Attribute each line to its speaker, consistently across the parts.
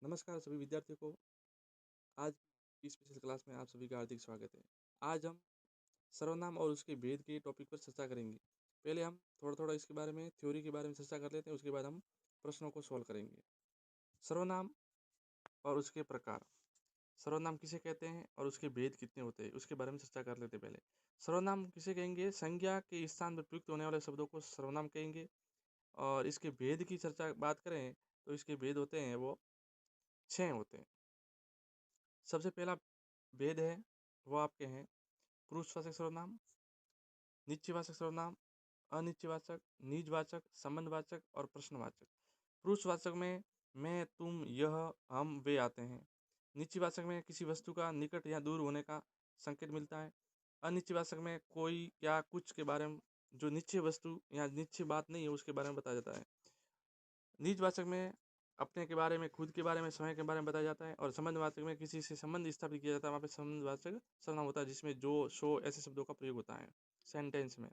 Speaker 1: नमस्कार सभी विद्यार्थियों को। आज की स्पेशल क्लास में आप सभी का हार्दिक स्वागत है। आज हम सर्वनाम और उसके भेद के टॉपिक पर चर्चा करेंगे। पहले हम थोड़ा इसके बारे में थ्योरी के बारे में चर्चा कर लेते हैं, उसके बाद हम प्रश्नों को सॉल्व करेंगे। सर्वनाम और उसके प्रकार। सर्वनाम किसे कहते हैं और उसके भेद कितने होते हैं, उसके बारे में चर्चा कर लेते हैं। पहले सर्वनाम किसे कहेंगे? संज्ञा के स्थान पर प्रयुक्त होने वाले शब्दों को सर्वनाम कहेंगे। और इसके भेद की चर्चा बात करें तो इसके भेद होते हैं वो 6 होते हैं। सबसे पहला भेद है वो आपके हैं पुरुषवाचक सर्वनाम, निश्चयवाचक सर्वनाम, अनिश्चयवाचक, निजवाचक, संबंधवाचक और प्रश्नवाचक। पुरुषवाचक में मैं, तुम, यह, हम, वे आते हैं। निश्चयवाचक में किसी वस्तु का निकट या दूर होने का संकेत मिलता है। अनिश्चयवाचक में कोई या कुछ के बारे में जो निश्चय वस्तु या निश्चय बात नहीं है उसके बारे में बताया जाता है। निजवाचक में अपने के बारे में, खुद के बारे में, समय के बारे में बताया जाता है। और संबंधवाचक में किसी से संबंध स्थापित किया जाता है, वहाँ पे संबंधवाचक सर्वनाम होता है जिसमें जो, सो ऐसे शब्दों का प्रयोग होता है सेंटेंस में।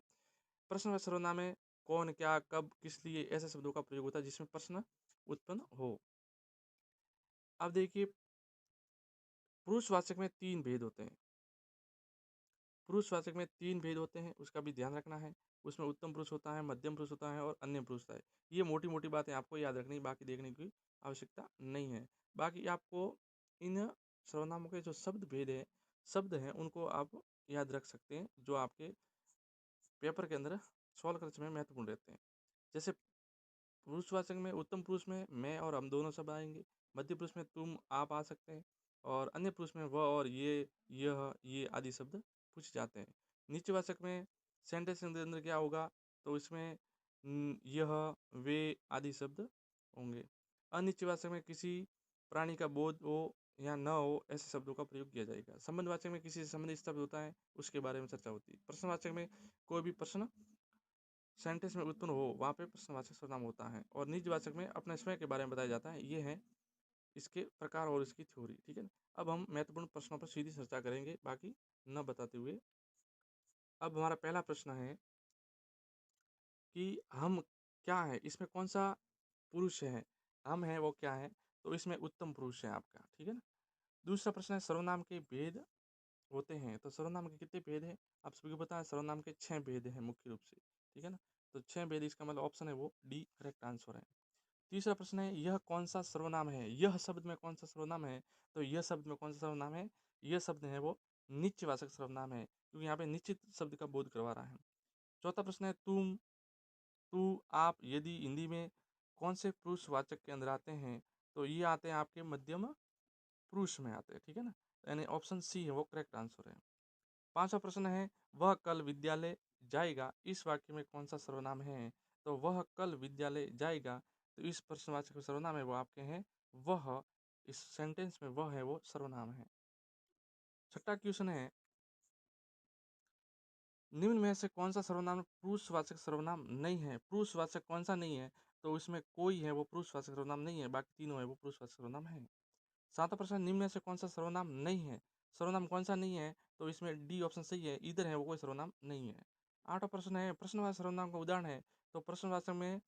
Speaker 1: प्रश्नवाचक सर्वनाम में कौन, क्या, कब, किस लिए ऐसे शब्दों का प्रयोग होता है जिसमें प्रश्न उत्पन्न हो। अब देखिए, पुरुषवाचक में 3 भेद होते हैं। पुरुषवाचक में 3 भेद होते हैं, उसका भी ध्यान रखना है। उसमें उत्तम पुरुष होता है, मध्यम पुरुष होता है और अन्य पुरुष होता है। ये मोटी मोटी बातें आपको याद रखनी, बाकी देखने की आवश्यकता नहीं है। बाकी आपको इन सर्वनामों के जो शब्द हैं उनको आप याद रख सकते हैं, जो आपके पेपर के अंदर सॉल्व करने में महत्वपूर्ण रहते हैं। जैसे पुरुषवाचक में उत्तम पुरुष में मैं और हम दोनों शब्द आएंगे। मध्य पुरुष में तुम, आप आ सकते हैं। और अन्य पुरुष में वह और ये, यह, ये आदि शब्द पूछे जाते हैं। निश्चयवाचक में सेंटेंस के अंदर क्या होगा? तो इसमें यह, वे आदि शब्द होंगे। अनिश्चयवाचक में किसी प्राणी का बोध हो या न हो ऐसे शब्दों का प्रयोग किया जाएगा। संबंधवाचक में किसी से संबंधित शब्द होता है, उसके बारे में चर्चा होती है। प्रश्नवाचक में कोई भी प्रश्न सेंटेंस में उत्पन्न हो वहाँ पे प्रश्नवाचक सर्वनाम होता है। और निजवाचक में अपने स्वयं के बारे में बताया जाता है। ये है इसके प्रकार और इसकी थ्योरी। ठीक है ना? अब हम महत्वपूर्ण प्रश्नों पर सीधी चर्चा करेंगे, बाकी न बताते हुए। अब हमारा पहला प्रश्न है कि हम क्या है, इसमें कौन सा पुरुष है? हम है वो क्या है? तो इसमें उत्तम पुरुष है आपका। ठीक है ना? दूसरा प्रश्न है सर्वनाम के भेद होते हैं। तो सर्वनाम के कितने भेद हैं? आप सभी को पता है सर्वनाम के 6 भेद हैं मुख्य रूप से। ठीक है ना? तो 6 भेद, इसका मतलब ऑप्शन है वो डी करेक्ट आंसर है। तीसरा प्रश्न है यह कौन सा सर्वनाम है? यह शब्द में कौन सा सर्वनाम है? तो यह शब्द में कौन सा सर्वनाम है? यह शब्द है वो निश्चयवाचक सर्वनाम है, क्योंकि यहाँ पे निश्चित शब्द का बोध करवा रहा है। चौथा प्रश्न है तुम, तू, आप, यदि हिंदी में कौन से पुरुषवाचक के अंदर आते हैं? तो ये आते हैं आपके मध्यम पुरुष में आते हैं। ठीक है ना? यानी ऑप्शन सी है वो करेक्ट आंसर है। पांचवा प्रश्न है वह कल विद्यालय जाएगा, इस वाक्य में कौन सा सर्वनाम है? तो वह कल विद्यालय जाएगा, तो इस प्रश्नवाचक में सर्वनाम है वो आपके हैं वह। इस सेंटेंस में वह है वो सर्वनाम है। छठा क्वेश्चन है निम्न में से कौन सा सर्वनाम पुरुषवाचक सर्वनाम नहीं है? पुरुषवाचक कौन सा नहीं है? तो इसमें कोई है वो पुरुषवाचक सर्वनाम नहीं है, बाकी तीनों है वो पुरुषवाचक सर्वनाम है। सातवां प्रश्न निम्न में से कौन सा सर्वनाम नहीं है? सर्वनाम कौन सा नहीं है? तो इसमें डी ऑप्शन सही है, इधर है वो कोई सर्वनाम नहीं है। आठवां प्रश्न है प्रश्नवाचक सर्वनाम का उदाहरण है? तो प्रश्नवाचक में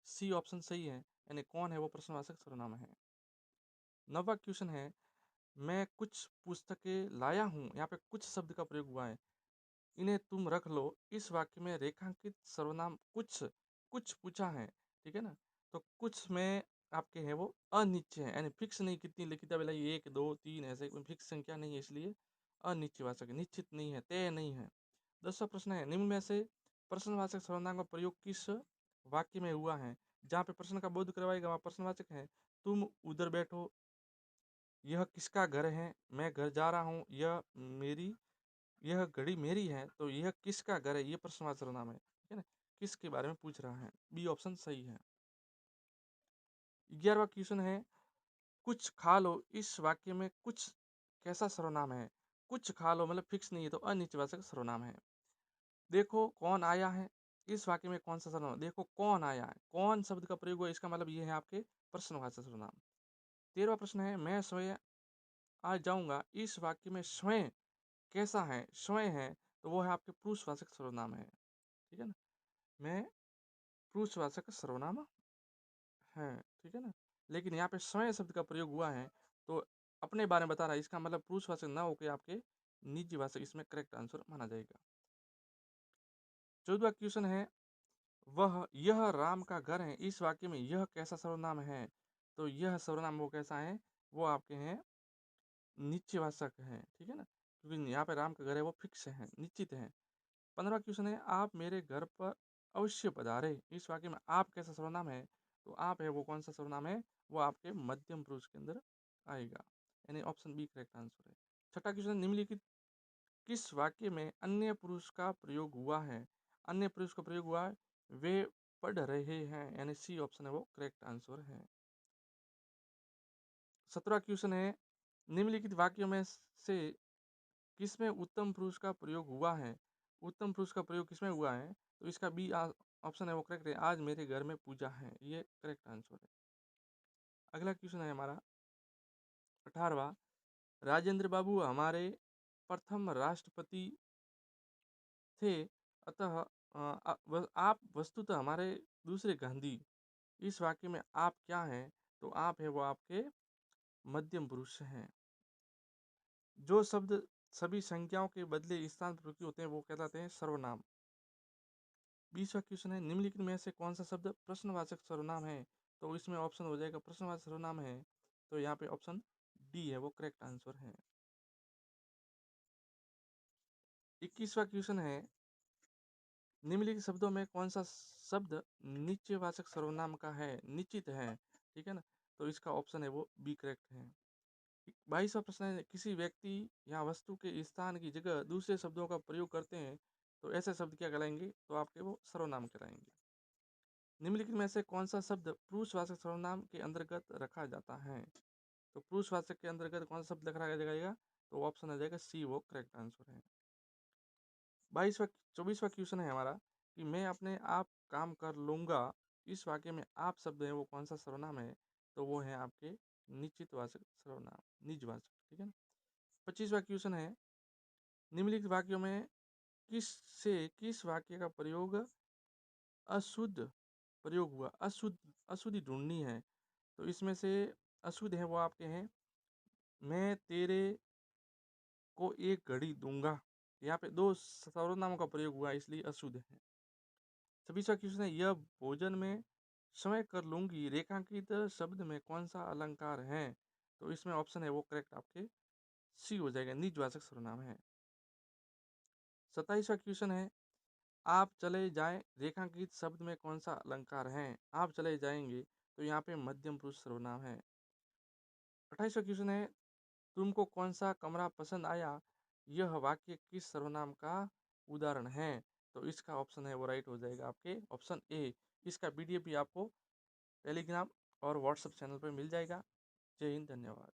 Speaker 1: सी ऑप्शन सही है, यानी कौन है वो प्रश्नवाचक सर्वनाम है। नौवां क्वेश्चन है मैं कुछ पुस्तकें लाया हूँ, यहाँ पे कुछ शब्द का प्रयोग हुआ है, इन्हें तुम रख लो। इस वाक्य में रेखांकित सर्वनाम कुछ, कुछ पूछा है। ठीक है ना? तो कुछ में आपके हैं वो अनिश्चय है, यानी फिक्स नहीं कितनी लिखी था, बोला 1 2 3 ऐसे कोई फिक्स संख्या नहीं है, इसलिए अनिश्चयवाचक है, निश्चित नहीं है, तय नहीं है। 10वां प्रश्न है निम्न में से प्रश्नवाचक सर्वनाम का प्रयोग किस वाक्य में हुआ है? जहाँ पे प्रश्न का बोध करवाएगा वहाँ प्रश्नवाचक है। तुम उधर बैठो, यह किसका घर है, मैं घर जा रहा हूँ, यह घड़ी मेरी है, तो यह किसका घर है, ये प्रश्नवाचक सर्वनाम है। ठीक है ना? किसके बारे में पूछ रहा है, बी ऑप्शन सही है। 11वां क्वेश्चन है कुछ खा लो, इस वाक्य में कुछ कैसा सर्वनाम है? कुछ खा लो मतलब फिक्स नहीं है, तो अनिश्चयवाचक सर्वनाम है। देखो कौन आया है, इस वाक्य में कौन सा सर्वनाम? देखो कौन आया है, कौन शब्द का प्रयोग हुआ, इसका मतलब ये है आपके प्रश्नवाचक सर्वनाम। 13वां प्रश्न है मैं स्वयं आ जाऊंगा, इस वाक्य में स्वयं कैसा है, स्वयं है, तो वो है आपके पुरुषवाचक सर्वनाम है। ठीक है ना? मैं पुरुषवाचक सर्वनाम है। ठीक है ना? लेकिन यहाँ पे स्वयं शब्द का प्रयोग हुआ है, तो अपने बारे में बता रहा है, इसका मतलब पुरुषवाचक ना होकर आपके निजीवाचक इसमें करेक्ट आंसर माना जाएगा। 14वां क्वेश्चन है, यह राम का घर है, इस वाक्य में यह कैसा सर्वनाम है? तो यह सर्वनाम वो कैसा है, वो आपके हैं निश्चयवाचक है, ठीक है ना, क्योंकि यहाँ पे राम का घर है वो फिक्स है, निश्चित है। 15वां क्वेश्चन है, आप मेरे घर पर अवश्य पधारे, इस वाक्य में आप कैसा सर्वनाम है? तो आप है वो कौन सा सर्वनाम है, वो आपके मध्यम पुरुष के अंदर आएगा, यानी ऑप्शन बी करेक्ट आंसर है। छठा क्वेश्चन, निम्नलिखित किस वाक्य में अन्य पुरुष का प्रयोग हुआ है? अन्य पुरुष का प्रयोग हुआ है, वे पढ़ रहे हैं, यानी सी ऑप्शन है वो करेक्ट आंसर है। 17वां क्वेश्चन है, निम्नलिखित वाक्यों में से किसमें उत्तम पुरुष का प्रयोग हुआ है? उत्तम पुरुष का प्रयोग किसमें हुआ है? तो इसका बी ऑप्शन है वो करेक्ट है, आज मेरे घर में पूजा है, ये करेक्ट आंसर है। अगला क्वेश्चन है हमारा 18वां, राजेंद्र बाबू हमारे प्रथम राष्ट्रपति थे, अतः आप वस्तुतः हमारे दूसरे गांधी, इस वाक्य में आप क्या हैं? तो आप है वो आपके मध्यम पुरुष हैं। जो शब्द सभी संख्याओं के बदले स्थान पर प्रयुक्त होते हैं वो कहलाते हैं सर्वनाम। 20वां क्वेश्चन है, निम्नलिखित में से कौन सा शब्द प्रश्नवाचक सर्वनाम है? तो इसमें ऑप्शन हो जाएगा प्रश्नवाचक सर्वनाम है, तो यहाँ पे ऑप्शन डी है वो करेक्ट आंसर है। 21वां क्वेश्चन है, निम्नलिखित शब्दों में कौन सा शब्द निश्चयवाचक सर्वनाम का है, निश्चित है, ठीक है ना, तो इसका ऑप्शन है वो बी करेक्ट है। 22वां प्रश्न है, किसी व्यक्ति या वस्तु के स्थान की जगह दूसरे शब्दों का प्रयोग करते हैं, तो ऐसे शब्द क्या कहलाएंगे? तो आपके वो सर्वनाम कहलाएंगे। निम्नलिखित में से कौन सा शब्द पुरुषवाचक सर्वनाम के अंतर्गत रखा जाता है? तो पुरुषवाचक के अंतर्गत कौन सा शब्द रखा जाएगा? तो ऑप्शन आ जाएगा सी वो करेक्ट आंसर है। 24वां क्वेश्चन है हमारा कि मैं अपने आप काम कर लूंगा, इस वाक्य में आप शब्द है वो कौन सा सर्वनाम है? तो वो है आपके निश्चितवाचक सर्वनाम, निजवाचक, ठीक है ना। 25वां क्वेश्चन है, निम्नलिखित वाक्यों में किस वाक्य का प्रयोग अशुद्ध प्रयोग हुआ, अशुद्धि ढूंढनी है, तो इसमें से अशुद्ध है वो आपके हैं, मैं तेरे को एक घड़ी दूंगा, यहाँ पे दो सर्वनामों का प्रयोग हुआ इसलिए अशुद्ध है। 26वां क्वेश्चन है, यह भोजन में समय कर लूंगी, रेखांकित शब्द में कौन सा अलंकार है? तो इसमें ऑप्शन है वो करेक्ट आपके सी हो जाएगा, निजवाचक सर्वनाम है। 27वां क्वेश्चन है, आप चले जाएं, रेखांकित शब्द में कौन सा अलंकार है? आप चले जाएंगे, तो यहाँ पे मध्यम पुरुष सर्वनाम है। 28वां क्वेश्चन है, तुमको कौन सा कमरा पसंद आया, यह वाक्य किस सर्वनाम का उदाहरण है? तो इसका ऑप्शन है वो राइट हो जाएगा आपके ऑप्शन ए। इसका पीडीएफ भी आपको टेलीग्राम और व्हाट्सएप चैनल पर मिल जाएगा। जय हिंद, धन्यवाद।